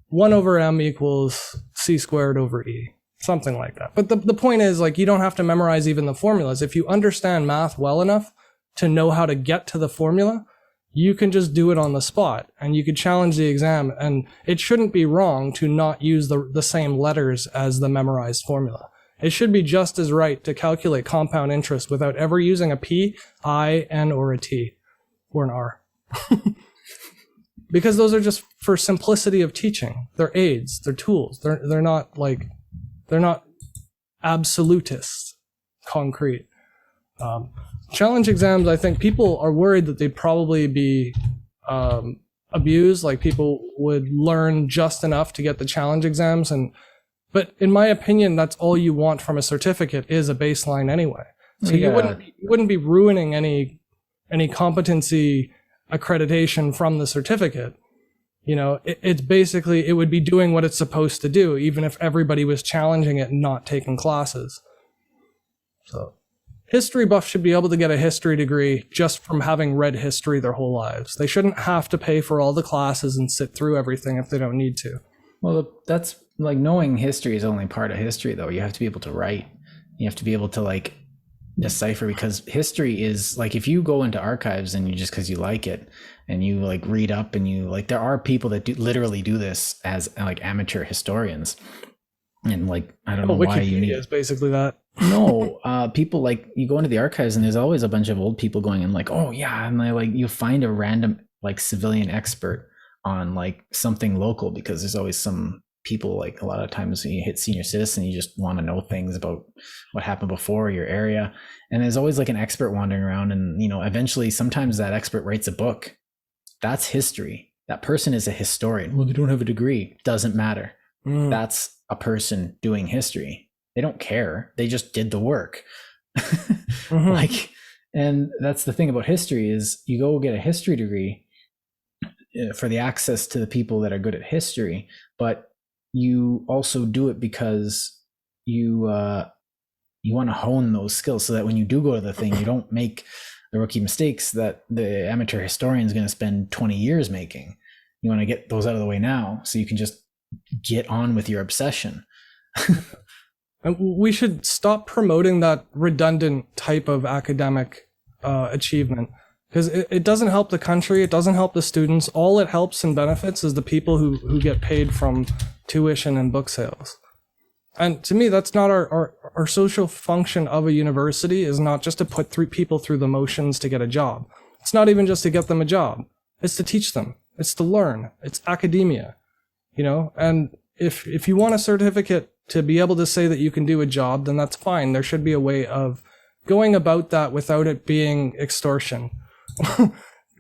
1 over M equals C squared over E. Something like that. But the point is, like, you don't have to memorize even the formulas. If you understand math well enough to know how to get to the formula, you can just do it on the spot, and you could challenge the exam, and it shouldn't be wrong to not use the same letters as the memorized formula. It should be just as right to calculate compound interest without ever using a P, I, N, or a T, or an R. Because those are just for simplicity of teaching. They're aids, they're tools. They're not absolutist, concrete. Challenge exams, I think people are worried that they'd probably be abused. Like people would learn just enough to get the challenge exams, but in my opinion, that's all you want from a certificate is a baseline anyway. So you wouldn't be ruining any competency accreditation from the certificate. You know, it's basically, it would be doing what it's supposed to do, even if everybody was challenging it and not taking classes. So history buffs should be able to get a history degree just from having read history their whole lives. They shouldn't have to pay for all the classes and sit through everything if they don't need to. Well, that's like, knowing history is only part of history, though. You have to be able to write. You have to be able to like decipher, because history is like, if you go into archives and you just because you like it and you like read up and you like, there are people that literally do this as like amateur historians. And like, I don't know why you need is basically that. No, people like, you go into the archives and there's always a bunch of old people going in like, oh yeah, and like you find a random like civilian expert on like something local, because there's always some people, like a lot of times when you hit senior citizen, you just want to know things about what happened before your area, and there's always like an expert wandering around, and you know, eventually sometimes that expert writes a book. That's history. That person is a historian. Well, they don't have a degree. Doesn't matter. That's a person doing history. They don't care. They just did the work. Like, and that's the thing about history is you go get a history degree for the access to the people that are good at history, but you also do it because you want to hone those skills so that when you do go to the thing, you don't make the rookie mistakes that the amateur historian is going to spend 20 years making. You want to get those out of the way now so you can just get on with your obsession. And we should stop promoting that redundant type of academic achievement, because it doesn't help the country. It doesn't help the students. All it helps and benefits is the people who get paid from tuition and book sales. And to me, that's not our social function of a university, is not just to put people through the motions to get a job. It's not even just to get them a job. It's to teach them. It's to learn. It's academia, you know? And if you want a certificate to be able to say that you can do a job, then that's fine. There should be a way of going about that without it being extortion.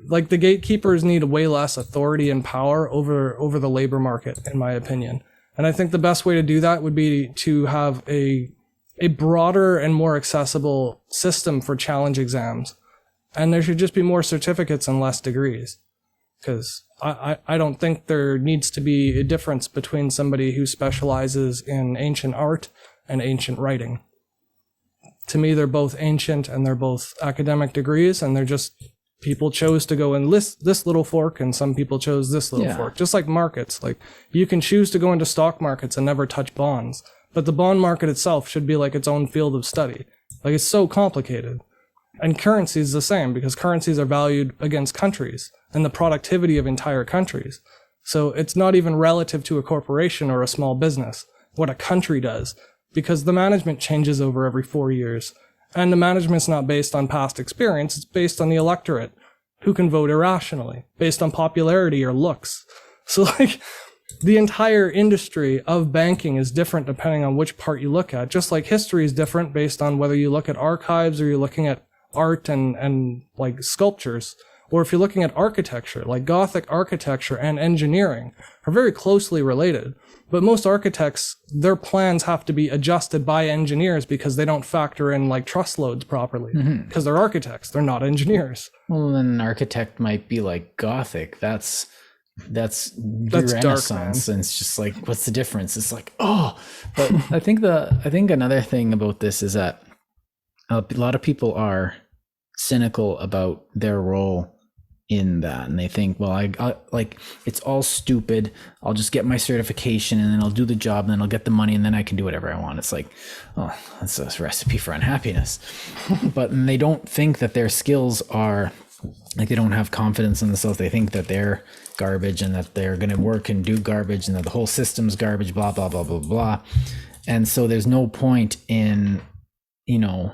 Like, the gatekeepers need way less authority and power over the labor market, in my opinion. And I think the best way to do that would be to have a broader and more accessible system for challenge exams. And there should just be more certificates and less degrees. Because I don't think there needs to be a difference between somebody who specializes in ancient art and ancient writing. To me, they're both ancient and they're both academic degrees, and they're just, people chose to go in this little fork and some people chose this little fork. Just like markets. Like, you can choose to go into stock markets and never touch bonds, but the bond market itself should be like its own field of study. Like, it's so complicated. And currency is the same, because currencies are valued against countries and the productivity of entire countries. So it's not even relative to a corporation or a small business, what a country does, because the management changes over every 4 years. And the management's not based on past experience, it's based on the electorate, who can vote irrationally, based on popularity or looks. So like, the entire industry of banking is different depending on which part you look at, just like history is different based on whether you look at archives or you're looking at art and like sculptures. Or if you're looking at architecture, like Gothic architecture and engineering are very closely related. But most architects, their plans have to be adjusted by engineers because they don't factor in like truss loads properly. Because they're architects, they're not engineers. Well, then an architect might be like Gothic. That's Renaissance, and it's just like, what's the difference? It's like, oh, but I think another thing about this is that a lot of people are cynical about their role in that, and they think, well, I like, it's all stupid. I'll just get my certification and then I'll do the job and then I'll get the money and then I can do whatever I want. It's like, oh, that's a recipe for unhappiness. But they don't think that their skills are like, they don't have confidence in themselves. They think that they're garbage and that they're going to work and do garbage and that the whole system's garbage, blah, blah, blah, blah, blah. And so there's no point in, you know,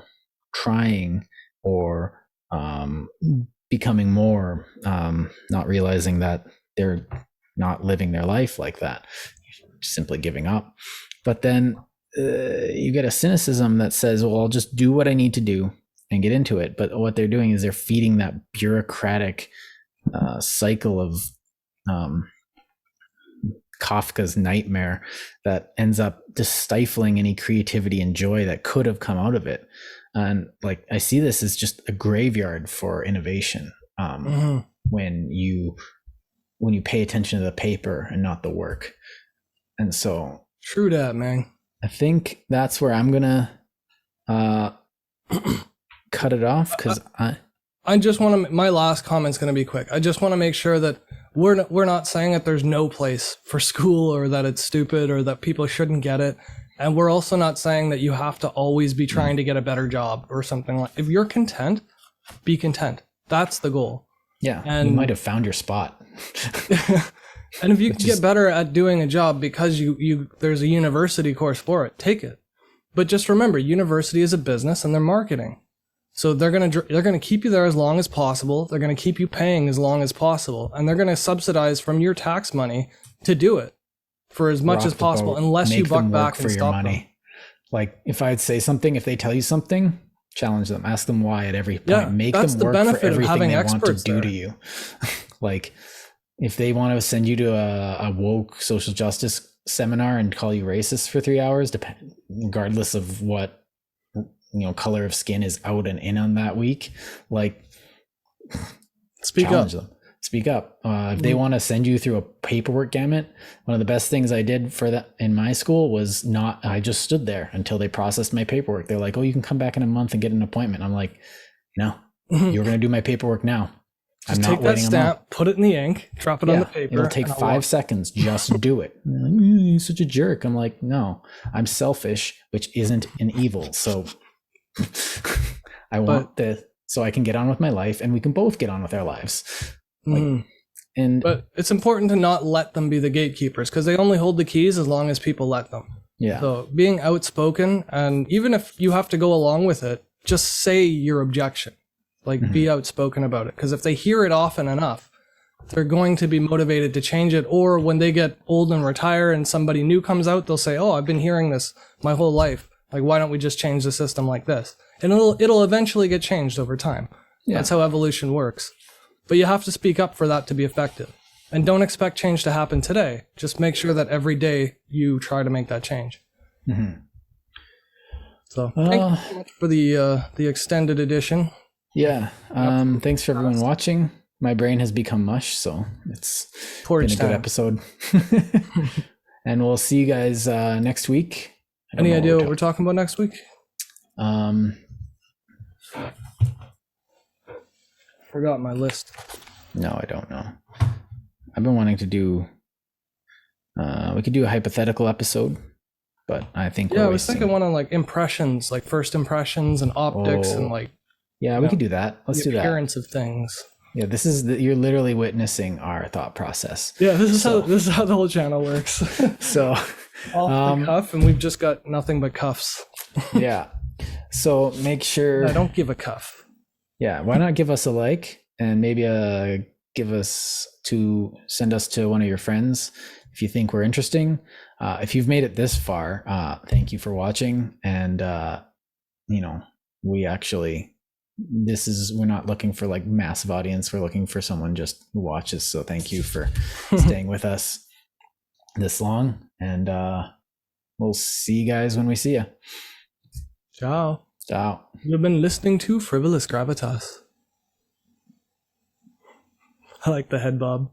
trying or becoming more, not realizing that they're not living their life like that, simply giving up. But then you get a cynicism that says, well, I'll just do what I need to do and get into it. But what they're doing is they're feeding that bureaucratic cycle of Kafka's nightmare that ends up just stifling any creativity and joy that could have come out of it. And like, I see this as just a graveyard for innovation. When you pay attention to the paper and not the work. And so true that, man. I think that's where I'm gonna cut it off, because I just want to, my last comment's going to be quick. I just want to make sure that we're not saying that there's no place for school, or that it's stupid, or that people shouldn't get it. And we're also not saying that you have to always be trying to get a better job or something. Like, if you're content, be content. That's the goal. Yeah. And you might have found your spot. And if you can get better at doing a job because there's a university course for it, take it. But just remember, university is a business and they're marketing. So they're gonna keep you there as long as possible. They're gonna keep you paying as long as possible, and they're gonna subsidize from your tax money to do it for as much as possible, unless you buck back and stop them. Like, if I'd say something, if they tell you something, challenge them, ask them why at every point. Make them work for everything they want to do to you. Like, if they want to send you to a woke social justice seminar and call you racist for 3 hours, regardless of what color of skin is out and in on that week, like, challenge them. Speak up. If they want to send you through a paperwork gamut, one of the best things I did for that in my school was I just stood there until they processed my paperwork. They're like, oh, you can come back in a month and get an appointment. I'm like, no, you're going to do my paperwork now. Just take that stamp, put it in the ink, drop it on the paper. It'll take 5 seconds. Just do it. Like, you're such a jerk. I'm like, no, I'm selfish, which isn't an evil. So I want so I can get on with my life, and we can both get on with our lives. But it's important to not let them be the gatekeepers, because they only hold the keys as long as people let them. Yeah. So being outspoken, and even if you have to go along with it, just say your objection. Like, be outspoken about it, because if they hear it often enough, they're going to be motivated to change it. Or when they get old and retire and somebody new comes out, they'll say, oh, I've been hearing this my whole life. Like, why don't we just change the system like this? And it'll eventually get changed over time. Yeah. That's how evolution works. But you have to speak up for that to be effective. And don't expect change to happen today. Just make sure that every day you try to make that change. So thank you so much for the extended edition. Yeah. Thanks for everyone watching. My brain has become mush, so it's been a good episode. And we'll see you guys next week. Any idea what we're talking about next week? Forgot my list. No, I don't know. I've been wanting to do we could do a hypothetical episode, but I think I was thinking one on like impressions, like first impressions and optics and like we could do that. Let's do that. Appearance of things. Yeah, this is you're literally witnessing our thought process. Yeah, this is how the whole channel works. So off the cuff, and we've just got nothing but cuffs. Yeah. So make sure I don't give a cuff. Yeah, why not give us a like, and maybe send us to one of your friends if you think we're interesting. If you've made it this far, thank you for watching. And we're not looking for like massive audience. We're looking for someone just who watches. So thank you for staying with us this long, and we'll see you guys when we see you. Ciao. Ciao. You've been listening to Frivolous Gravitas. I like the head bob.